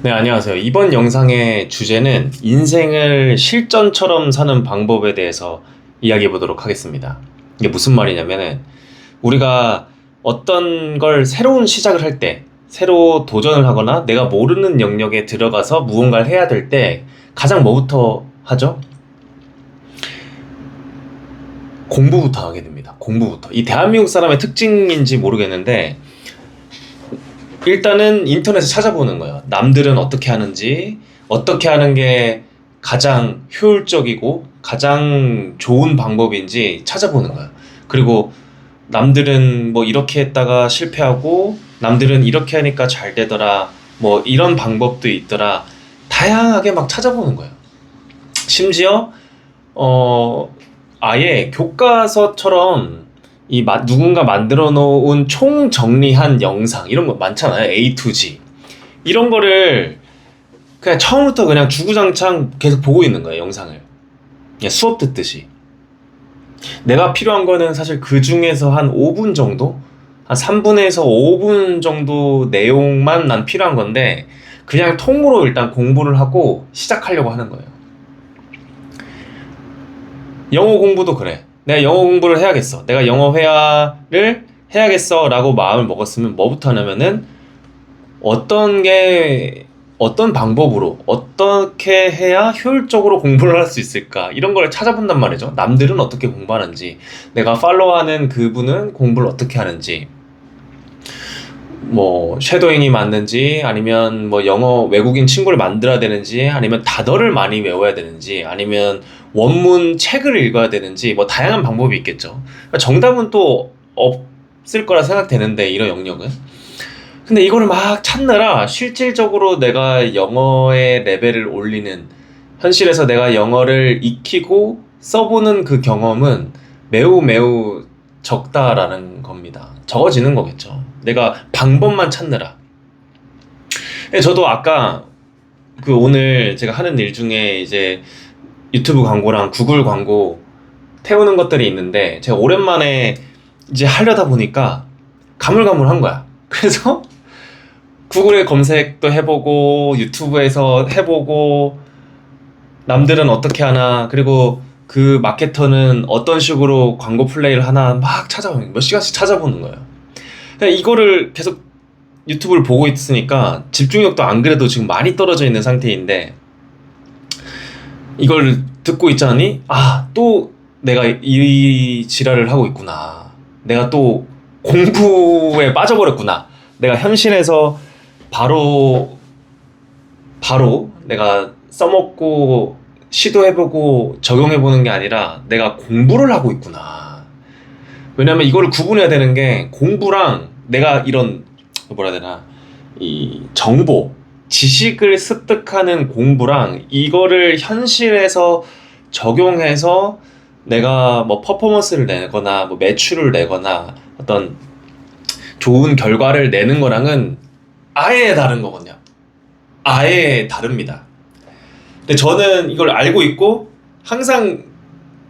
네, 안녕하세요. 이번 영상의 주제는 인생을 실전처럼 사는 방법에 대해서 이야기해 보도록 하겠습니다. 이게 무슨 말이냐면은, 우리가 어떤 걸 새로운 시작을 할 때, 새로 도전을 하거나 내가 모르는 영역에 들어가서 무언가를 해야 될 때, 가장 뭐부터 하죠? 공부부터 하게 됩니다. 공부부터. 이 대한민국 사람의 특징인지 모르겠는데, 일단은 인터넷에 찾아보는 거예요. 남들은 어떻게 하는지, 어떻게 하는 게 가장 효율적이고 가장 좋은 방법인지 찾아보는 거예요. 그리고 남들은 뭐 이렇게 했다가 실패하고, 남들은 이렇게 하니까 잘 되더라, 뭐 이런 방법도 있더라. 다양하게 막 찾아보는 거예요. 심지어 어 아예 교과서처럼 누군가 만들어 놓은 총 정리한 영상 이런 거 많잖아요. A to G 이런 거를 그냥 처음부터 그냥 주구장창 계속 보고 있는 거예요. 영상을 그냥 수업 듣듯이. 내가 필요한 거는 사실 그 중에서 한 5분 정도, 한 3분에서 5분 정도 내용만 난 필요한 건데, 그냥 통으로 일단 공부를 하고 시작하려고 하는 거예요. 영어 공부도 그래. 내가 영어 공부를 해야겠어. 내가 영어 회화를 해야겠어 라고 마음을 먹었으면 뭐부터 하냐면은, 어떤 방법으로 어떻게 해야 효율적으로 공부를 할 수 있을까, 이런 걸 찾아본단 말이죠. 남들은 어떻게 공부하는지, 내가 팔로우하는 그분은 공부를 어떻게 하는지, 뭐 쉐도잉이 맞는지, 아니면 뭐 영어 외국인 친구를 만들어야 되는지, 아니면 단어를 많이 외워야 되는지, 아니면 원문 책을 읽어야 되는지, 뭐 다양한 방법이 있겠죠. 그러니까 정답은 또 없을 거라 생각되는데, 이런 영역은. 근데 이거를 막 찾느라 실질적으로 내가 영어의 레벨을 올리는, 현실에서 내가 영어를 익히고 써보는 그 경험은 매우 매우 적다라는 겁니다. 적어지는 거겠죠. 내가 방법만 찾느라. 저도 아까 그 오늘 제가 하는 일 중에 이제 유튜브 광고랑 구글 광고 태우는 것들이 있는데, 제가 오랜만에 이제 하려다 보니까 가물가물한 거야. 그래서 구글에 검색도 해보고 유튜브에서 해보고, 남들은 어떻게 하나, 그리고 그 마케터는 어떤 식으로 광고 플레이를 하나 막 찾아보는, 몇 시간씩 찾아보는 거예요. 그냥 이거를 계속 유튜브를 보고 있으니까 집중력도 안 그래도 지금 많이 떨어져 있는 상태인데, 이걸 듣고 있자니 또 내가 이 지랄을 하고 있구나, 내가 또 공부에 빠져버렸구나, 내가 현실에서 바로 내가 써먹고 시도해보고 적용해보는 게 아니라 내가 공부를 하고 있구나. 왜냐면 이거를 구분해야 되는 게, 공부랑 내가 이런 뭐라 해야 되나, 이 정보, 지식을 습득하는 공부랑, 이거를 현실에서 적용해서 내가 뭐 퍼포먼스를 내거나 뭐 매출을 내거나 어떤 좋은 결과를 내는 거랑은 아예 다른 거거든요. 아예 다릅니다. 근데 저는 이걸 알고 있고 항상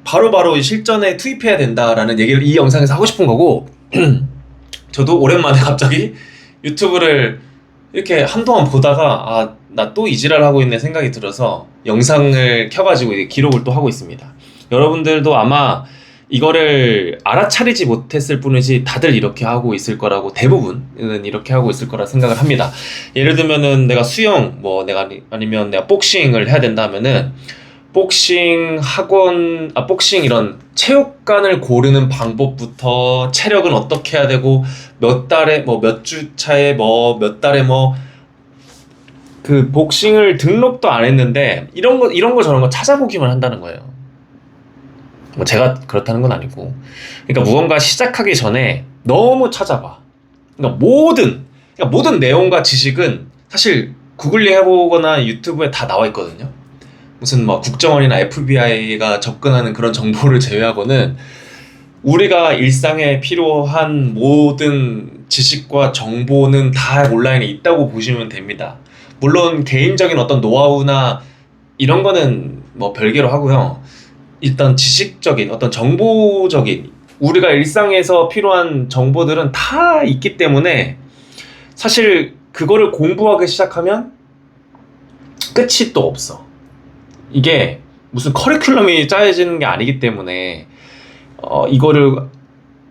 바로바로 실전에 투입해야 된다라는 얘기를 이 영상에서 하고 싶은 거고, 저도 오랜만에 갑자기 유튜브를 이렇게 한동안 보다가 나 또 이지랄 하고 있네 생각이 들어서 영상을 켜가지고 이제 기록을 또 하고 있습니다. 여러분들도 아마 이거를 알아차리지 못했을 뿐이지 다들 이렇게 하고 있을 거라고, 대부분은 이렇게 하고 있을 거라 생각을 합니다. 예를 들면은 내가 수영, 뭐 내가 아니면 내가 복싱을 해야 된다 하면은, 복싱 학원, 복싱 이런 체육관을 고르는 방법부터, 체력은 어떻게 해야 되고, 몇 달에 뭐 몇 주 차에 뭐 몇 달에 뭐, 그 복싱을 등록도 안 했는데 이런 거 저런 거 찾아보기만 한다는 거예요. 뭐 제가 그렇다는 건 아니고, 그러니까 무언가 시작하기 전에 너무 찾아봐. 그러니까 모든 내용과 지식은 사실 구글링 해보거나 유튜브에 다 나와 있거든요. 무슨 뭐 국정원이나 FBI가 접근하는 그런 정보를 제외하고는 우리가 일상에 필요한 모든 지식과 정보는 다 온라인에 있다고 보시면 됩니다. 물론 개인적인 어떤 노하우나 이런 거는 뭐 별개로 하고요. 일단 지식적인 어떤 정보적인, 우리가 일상에서 필요한 정보들은 다 있기 때문에, 사실 그거를 공부하기 시작하면 끝이 또 없어. 이게 무슨 커리큘럼이 짜여지는 게 아니기 때문에 이거를,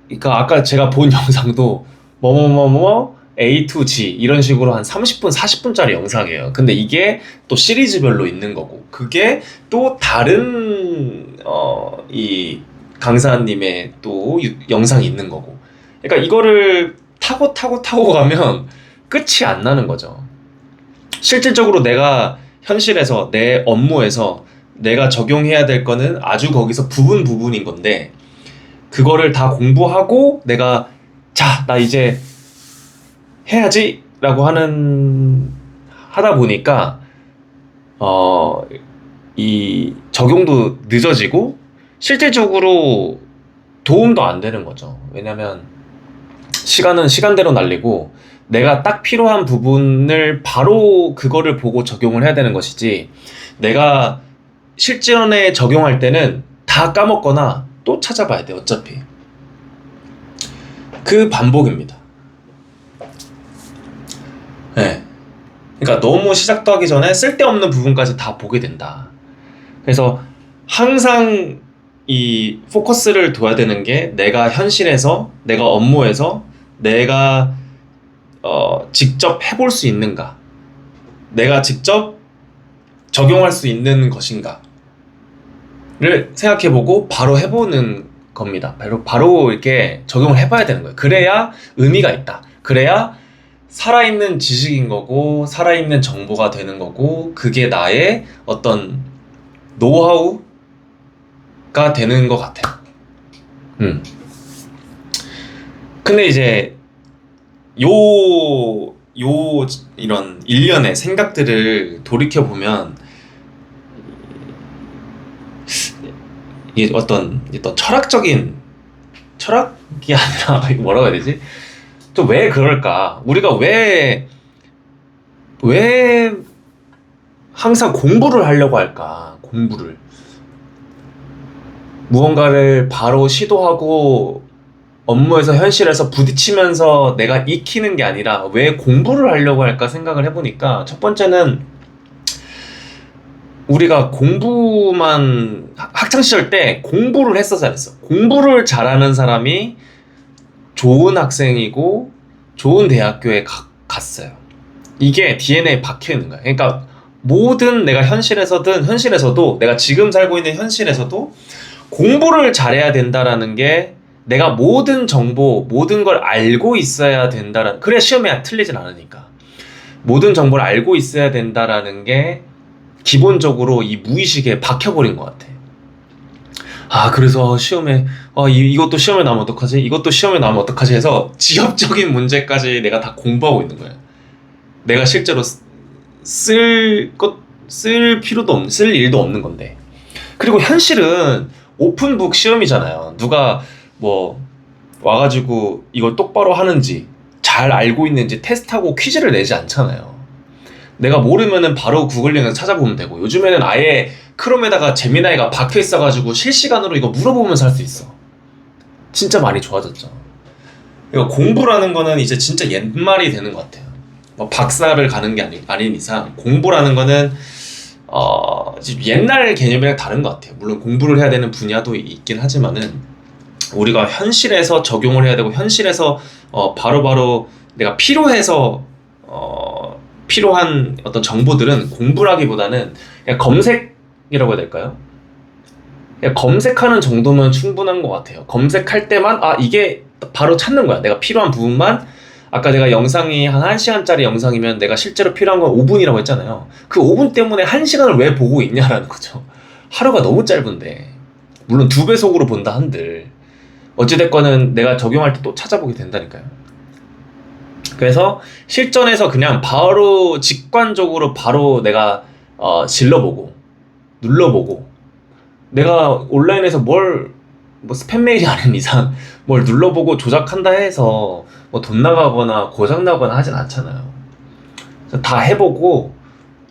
그러니까 아까 제가 본 영상도 뭐뭐뭐뭐 A to G 이런 식으로 한 30분, 40분짜리 영상이에요. 근데 이게 또 시리즈별로 있는 거고, 그게 또 다른 이 강사님의 또 영상이 있는 거고. 그러니까 이거를 타고 가면 끝이 안 나는 거죠. 실질적으로 내가 현실에서 내 업무에서 내가 적용해야 될 거는 아주 거기서 부분인 건데, 그거를 다 공부하고 내가 자, 나 이제 해야지 라고 하다 보니까 이 적용도 늦어지고 실질적으로 도움도 안 되는 거죠. 왜냐면 시간은 시간대로 날리고 내가 딱 필요한 부분을 바로 그거를 보고 적용을 해야 되는 것이지, 내가 실전에 적용할 때는 다 까먹거나 또 찾아봐야 돼. 어차피 그 반복입니다. 네. 그러니까 너무 시작도 하기 전에 쓸데없는 부분까지 다 보게 된다. 그래서 항상 이 포커스를 둬야 되는 게, 내가 현실에서, 내가 업무에서 내가 직접 해볼 수 있는가, 내가 직접 적용할 수 있는 것인가를 생각해보고 바로 해보는 겁니다. 바로 이렇게 적용을 해봐야 되는 거예요. 그래야 의미가 있다. 그래야 살아있는 지식인 거고, 살아있는 정보가 되는 거고, 그게 나의 어떤 노하우가 되는 것 같아요. 근데 이제 이런 일련의 생각들을 돌이켜보면, 이게 어떤 철학이 아니라 뭐라고 해야 되지? 또 왜 그럴까? 우리가 왜 항상 공부를 하려고 할까? 공부를. 무언가를 바로 시도하고 업무에서 현실에서 부딪히면서 내가 익히는 게 아니라 왜 공부를 하려고 할까 생각을 해보니까, 첫 번째는 우리가 학창시절 때 공부를 했어, 안 했어? 공부를 잘하는 사람이 좋은 학생이고 좋은 대학교에 갔어요. 이게 DNA에 박혀있는 거야. 그러니까 내가 현실에서도 내가 지금 살고 있는 현실에서도 공부를 잘해야 된다라는 게, 내가 모든 정보, 모든 걸 알고 있어야 된다라는, 그래야 시험에 틀리진 않으니까 모든 정보를 알고 있어야 된다라는 게 기본적으로 이 무의식에 박혀버린 것 같아. 그래서 시험에 이것도 시험에 나오면 어떡하지? 이것도 시험에 나오면 어떡하지? 해서 지엽적인 문제까지 내가 다 공부하고 있는 거야. 내가 실제로 쓸 일도 없는 건데. 그리고 현실은 오픈북 시험이잖아요. 누가 와가지고 이걸 똑바로 하는지, 잘 알고 있는지 테스트하고 퀴즈를 내지 않잖아요. 내가 모르면은 바로 구글링에서 찾아보면 되고, 요즘에는 아예 크롬에다가 제미나이가 박혀 있어가지고 실시간으로 이거 물어보면서 할 수 있어. 진짜 많이 좋아졌죠. 이거 공부라는 거는 이제 진짜 옛말이 되는 것 같아요. 박사를 가는 게 아닌 이상 공부라는 거는 옛날 개념이랑 다른 것 같아요. 물론 공부를 해야 되는 분야도 있긴 하지만은, 우리가 현실에서 적용을 해야 되고, 현실에서 바로바로 내가 필요해서 필요한 어떤 정보들은 공부라기보다는 그냥 검색이라고 해야 될까요? 그냥 검색하는 정도면 충분한 것 같아요. 검색할 때만 이게 바로 찾는 거야. 내가 필요한 부분만. 아까 내가 영상이 한 1시간짜리 영상이면 내가 실제로 필요한 건 5분이라고 했잖아요. 그 5분 때문에 1시간을 왜 보고 있냐라는 거죠. 하루가 너무 짧은데. 물론 2배속으로 본다 한들 어찌됐거는 내가 적용할 때 또 찾아보게 된다니까요. 그래서 실전에서 그냥 바로 직관적으로 바로 내가 질러보고 눌러보고, 내가 온라인에서 스팸 메일이 아닌 이상 뭘 눌러보고 조작한다 해서 돈 나가거나 고장 나거나 하진 않잖아요. 그래서 다 해보고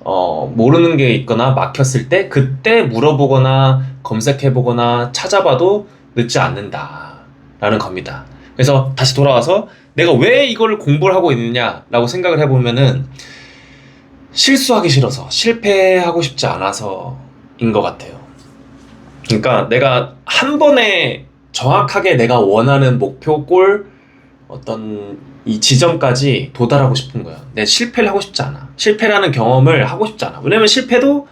모르는 게 있거나 막혔을 때 그때 물어보거나 검색해보거나 찾아봐도 늦지 않는다라는 겁니다. 그래서 다시 돌아와서 내가 왜 이걸 공부를 하고 있느냐라고 생각을 해보면은, 실수하기 싫어서, 실패하고 싶지 않아서인 것 같아요. 그러니까 내가 한 번에 정확하게 내가 원하는 목표, 골, 어떤 이 지점까지 도달하고 싶은 거야. 내 실패를 하고 싶지 않아. 실패라는 경험을 하고 싶지 않아. 왜냐면 실패도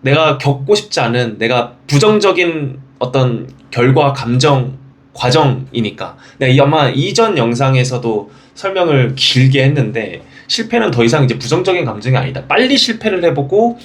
내가 겪고 싶지 않은, 내가 부정적인 어떤 결과, 감정, 과정이니까. 내가 아마 이전 영상에서도 설명을 길게 했는데, 실패는 더 이상 이제 부정적인 감정이 아니다. 빨리 실패를 해보고,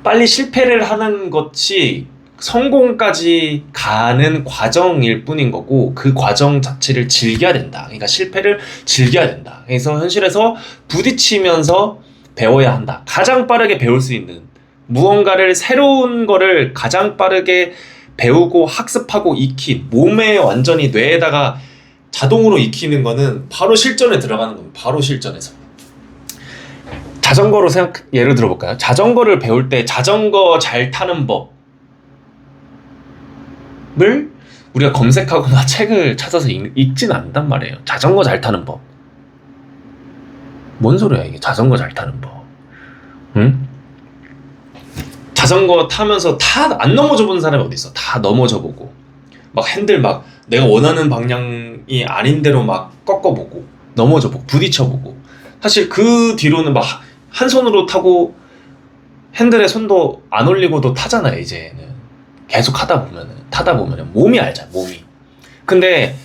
빨리 실패를 하는 것이 성공까지 가는 과정일 뿐인 거고, 그 과정 자체를 즐겨야 된다. 그러니까 실패를 즐겨야 된다. 그래서 현실에서 부딪히면서 배워야 한다. 가장 빠르게 배울 수 있는, 무언가를, 새로운 거를 가장 빠르게 배우고 학습하고 익힌, 몸에 완전히 뇌에다가 자동으로 익히는 거는 바로 실전에 들어가는 겁니다. 바로 실전에서. 자전거로 예를 들어볼까요? 자전거를 배울 때 자전거 잘 타는 법을 우리가 검색하거나 책을 찾아서 읽진 않단 말이에요. 자전거 잘 타는 법. 뭔 소리야 이게, 자전거 잘 타는 법. 응? 자전거 타면서 다 안 넘어져 본 사람이 어디 있어? 다 넘어져 보고, 막 핸들 막 내가 원하는 방향이 아닌 대로 막 꺾어보고, 넘어져 보고, 부딪혀 보고. 사실 그 뒤로는 막 한 손으로 타고 핸들에 손도 안 올리고도 타잖아요. 이제는 계속 타다 보면은 몸이 알잖아, 몸이. 근데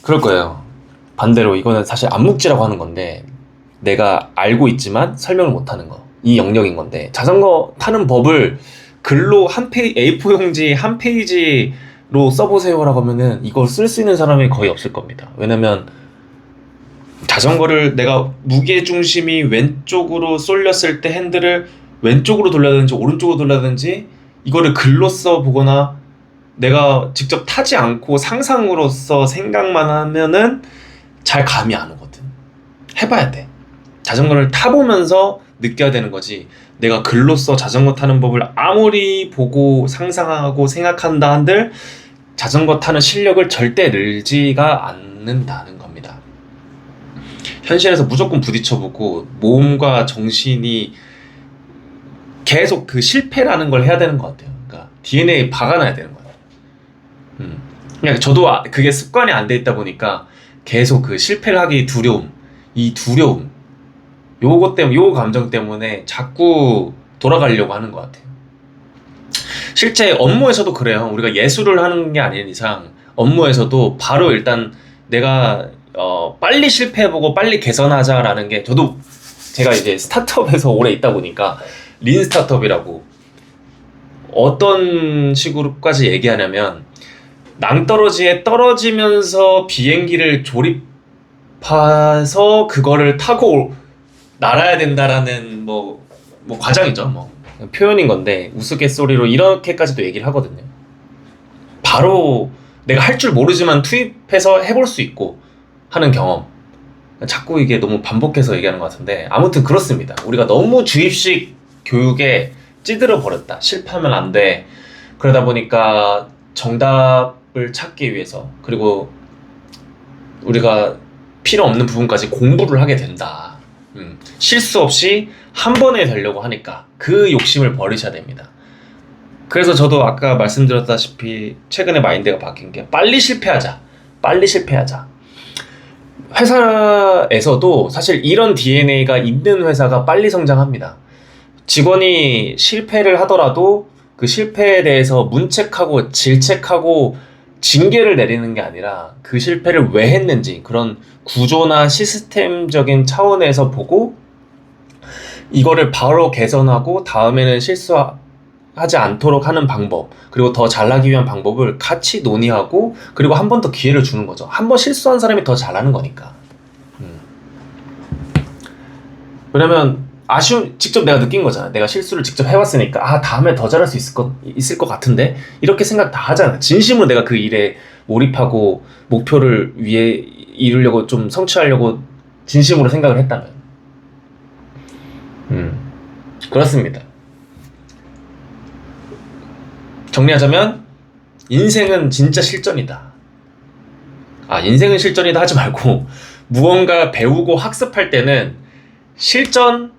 그럴 거예요. 반대로 이거는 사실 암묵지라고 하는 건데, 내가 알고 있지만 설명을 못 하는 거, 이 영역인 건데, 자전거 타는 법을 글로 A4 용지 한 페이지로 써보세요라고 하면은 이걸 쓸 수 있는 사람이 거의 없을 겁니다. 왜냐면 자전거를 내가 무게중심이 왼쪽으로 쏠렸을 때 핸들을 왼쪽으로 돌려야되는지 오른쪽으로 돌려야되는지 이거를 글로 써보거나 내가 직접 타지 않고 상상으로서 생각만 하면은 잘 감이 안 오거든. 해봐야 돼. 자전거를 타보면서 느껴야 되는 거지, 내가 글로써 자전거 타는 법을 아무리 보고 상상하고 생각한다 한들 자전거 타는 실력을 절대 늘지가 않는다는 겁니다. 현실에서 무조건 부딪혀보고 몸과 정신이 계속 그 실패라는 걸 해야 되는 것 같아요. 그러니까 DNA에 박아놔야 되는 거예요. 그냥 저도 그게 습관이 안 돼 있다 보니까 계속 그 실패를 하기 두려움, 이 두려움, 요거 때문에, 요 감정 때문에 자꾸 돌아가려고 하는 것 같아요. 실제 업무에서도 그래요. 우리가 예술을 하는 게 아닌 이상 업무에서도 바로 일단 내가 빨리 실패해보고 빨리 개선하자라는 게, 저도 제가 이제 스타트업에서 오래 있다 보니까 린 스타트업이라고, 어떤 식으로까지 얘기하냐면 낭떠러지에 떨어지면서 비행기를 조립해서 그거를 타고 날아야 된다라는 뭐 과정이죠. 뭐 표현인 건데 우스갯소리로 이렇게까지도 얘기를 하거든요. 바로 내가 할 줄 모르지만 투입해서 해볼 수 있고 하는 경험. 자꾸 이게 너무 반복해서 얘기하는 것 같은데, 아무튼 그렇습니다. 우리가 너무 주입식 교육에 찌들어 버렸다. 실패하면 안 돼. 그러다 보니까 정답을 찾기 위해서, 그리고 우리가 필요 없는 부분까지 공부를 하게 된다. 실수 없이 한 번에 되려고 하니까 그 욕심을 버리셔야 됩니다. 그래서 저도 아까 말씀드렸다시피 최근에 마인드가 바뀐 게, 빨리 실패하자. 회사에서도 사실 이런 DNA가 있는 회사가 빨리 성장합니다. 직원이 실패를 하더라도 그 실패에 대해서 문책하고 질책하고 징계를 내리는 게 아니라 그 실패를 왜 했는지, 그런 구조나 시스템적인 차원에서 보고 이거를 바로 개선하고 다음에는 실수하지 않도록 하는 방법, 그리고 더 잘나기 위한 방법을 같이 논의하고, 그리고 한 번 더 기회를 주는 거죠. 한 번 실수한 사람이 더 잘하는 거니까. 왜냐면 직접 내가 느낀 거잖아. 내가 실수를 직접 해봤으니까 다음에 더 잘할 수 있을 것 같은데, 이렇게 생각 다 하잖아. 진심으로 내가 그 일에 몰입하고 목표를 위해 이루려고, 좀 성취하려고 진심으로 생각을 했다면. 그렇습니다. 정리하자면 인생은 진짜 실전이다. 인생은 실전이다 하지 말고, 무언가 배우고 학습할 때는 실전처럼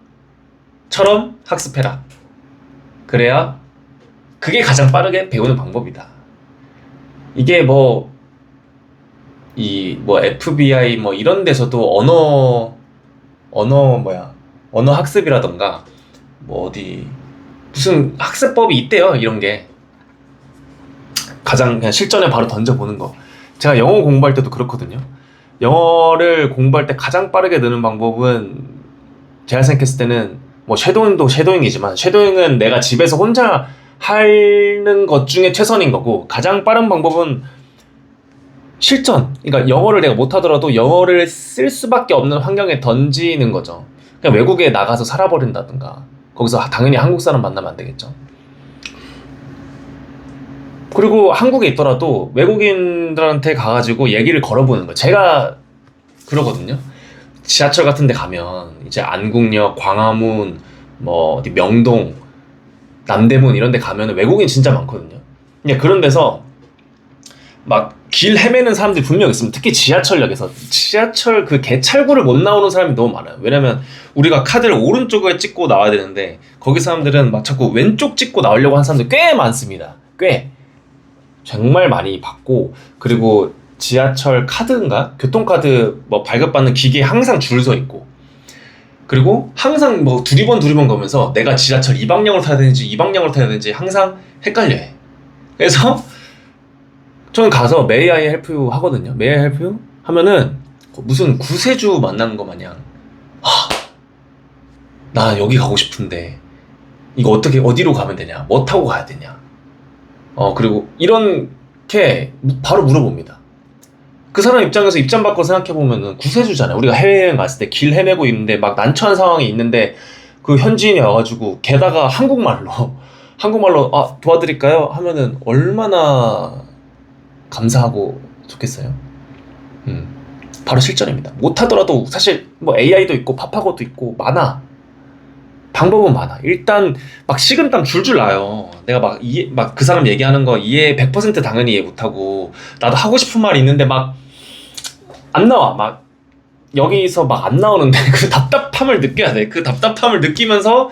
학습해라. 그래야 그게 가장 빠르게 배우는 방법이다. 이게 뭐 FBI 뭐 이런 데서도 언어 학습이라던가 뭐 어디 무슨 학습법이 있대요. 이런 게 가장 그냥 실전에 바로 던져보는 거. 제가 영어 공부할 때도 그렇거든요. 영어를 공부할 때 가장 빠르게 느는 방법은 제가 생각했을 때는 뭐 쉐도잉도 쉐도잉이지만 쉐도잉은 내가 집에서 혼자 하는 것 중에 최선인 거고, 가장 빠른 방법은 실전. 그러니까 영어를 내가 못하더라도 영어를 쓸 수밖에 없는 환경에 던지는 거죠. 그냥 외국에 나가서 살아버린다든가, 거기서 당연히 한국 사람 만나면 안 되겠죠. 그리고 한국에 있더라도 외국인들한테 가가지고 얘기를 걸어보는 거. 제가 그러거든요. 지하철 같은 데 가면 이제 안국역, 광화문, 뭐 어디 명동, 남대문 이런 데 가면 외국인 진짜 많거든요. 그냥 그런 데서 막 길 헤매는 사람들이 분명 있으면, 특히 지하철역에서 지하철 그 개찰구를 못 나오는 사람이 너무 많아요. 왜냐면 우리가 카드를 오른쪽에 찍고 나와야 되는데 거기 사람들은 막 자꾸 왼쪽 찍고 나오려고 하는 사람들 꽤 많습니다. 꽤 정말 많이 받고, 그리고 지하철 카드인가 교통카드 뭐 발급받는 기계에 항상 줄 서 있고, 그리고 항상 뭐 두리번 가면서 내가 지하철 이 방향으로 타야 되는지 이 방향으로 타야 되는지 항상 헷갈려해. 그래서 저는 가서 May I help you 하거든요. May I help you? 하면은 무슨 구세주 만난 거 마냥 나 여기 가고 싶은데 이거 어떻게 어디로 가면 되냐, 뭐 타고 가야 되냐, 그리고 이렇게 바로 물어봅니다. 그 사람 입장에서 입장 바꿔 생각해보면은 구세주잖아요. 우리가 해외여행 갔을 때 길 헤매고 있는데 막 난처한 상황이 있는데 그 현지인이 와가지고 게다가 한국말로 도와드릴까요? 하면은 얼마나 감사하고 좋겠어요. 바로 실전입니다. 못하더라도 사실 뭐 AI도 있고 파파고도 있고 많아. 방법은 많아. 일단 막 식은땀 줄줄 나요. 내가 막 그 사람 얘기하는 거 이해 100% 당연히 이해 못하고, 나도 하고 싶은 말이 있는데 막 안 나와. 막 여기서 막 안 나오는데 그 답답함을 느껴야 돼. 그 답답함을 느끼면서,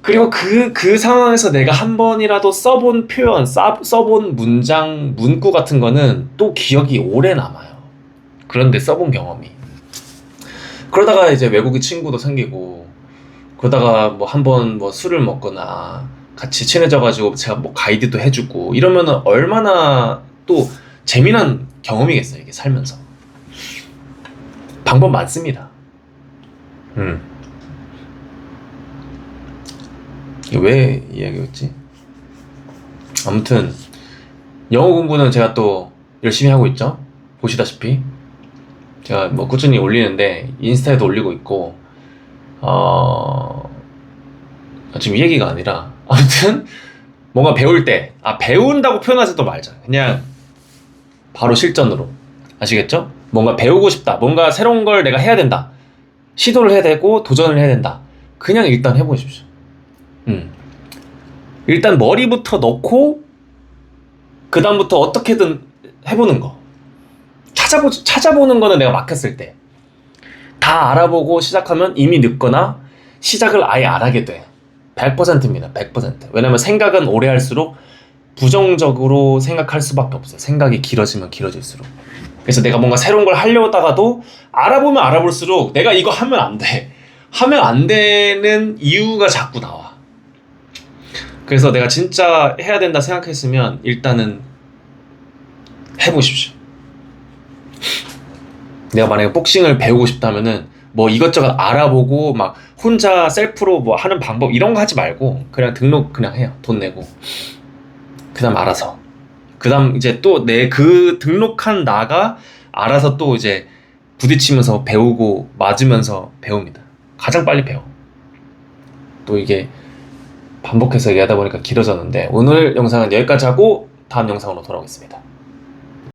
그리고 그 상황에서 내가 한 번이라도 써본 표현, 써본 문장, 문구 같은 거는 또 기억이 오래 남아요. 그런데 써본 경험이. 그러다가 이제 외국인 친구도 생기고, 그러다가 뭐 한 번 뭐 술을 먹거나 같이 친해져가지고 제가 뭐 가이드도 해주고 이러면은 얼마나 또 재미난 경험이겠어요, 이게 살면서. 방법 많습니다. 이게 왜 이야기였지? 아무튼 영어 공부는 제가 또 열심히 하고 있죠. 보시다시피 제가 뭐 꾸준히 올리는데 인스타에도 올리고 있고, 지금 이 얘기가 아니라 아무튼 뭔가 배울 때 배운다고 표현하지도 말자. 그냥 바로 실전으로. 아시겠죠? 뭔가 배우고 싶다, 뭔가 새로운 걸 내가 해야 된다, 시도를 해야 되고 도전을 해야 된다. 그냥 일단 해보십시오. 일단 머리부터 넣고 그 다음부터 어떻게든 해보는 거. 찾아보는 거는 내가 막혔을 때 다 알아보고 시작하면 이미 늦거나 시작을 아예 안 하게 돼. 100%입니다. 100%. 왜냐면 생각은 오래 할수록 부정적으로 생각할 수밖에 없어요. 생각이 길어지면 길어질수록. 그래서 내가 뭔가 새로운 걸 하려다가도 알아보면 알아볼수록 내가 이거 하면 안 돼, 하면 안 되는 이유가 자꾸 나와. 그래서 내가 진짜 해야 된다 생각했으면 일단은 해보십시오. 내가 만약에 복싱을 배우고 싶다면은 뭐 이것저것 알아보고 막 혼자 셀프로 뭐 하는 방법 이런 거 하지 말고 그냥 등록 그냥 해요. 돈 내고. 그 다음 알아서. 그 다음 이제 또 내 그 등록한 나가 알아서 또 이제 부딪히면서 배우고 맞으면서 배웁니다. 가장 빨리 배워. 또 이게 반복해서 얘기하다 보니까 길어졌는데 오늘 영상은 여기까지 하고 다음 영상으로 돌아오겠습니다.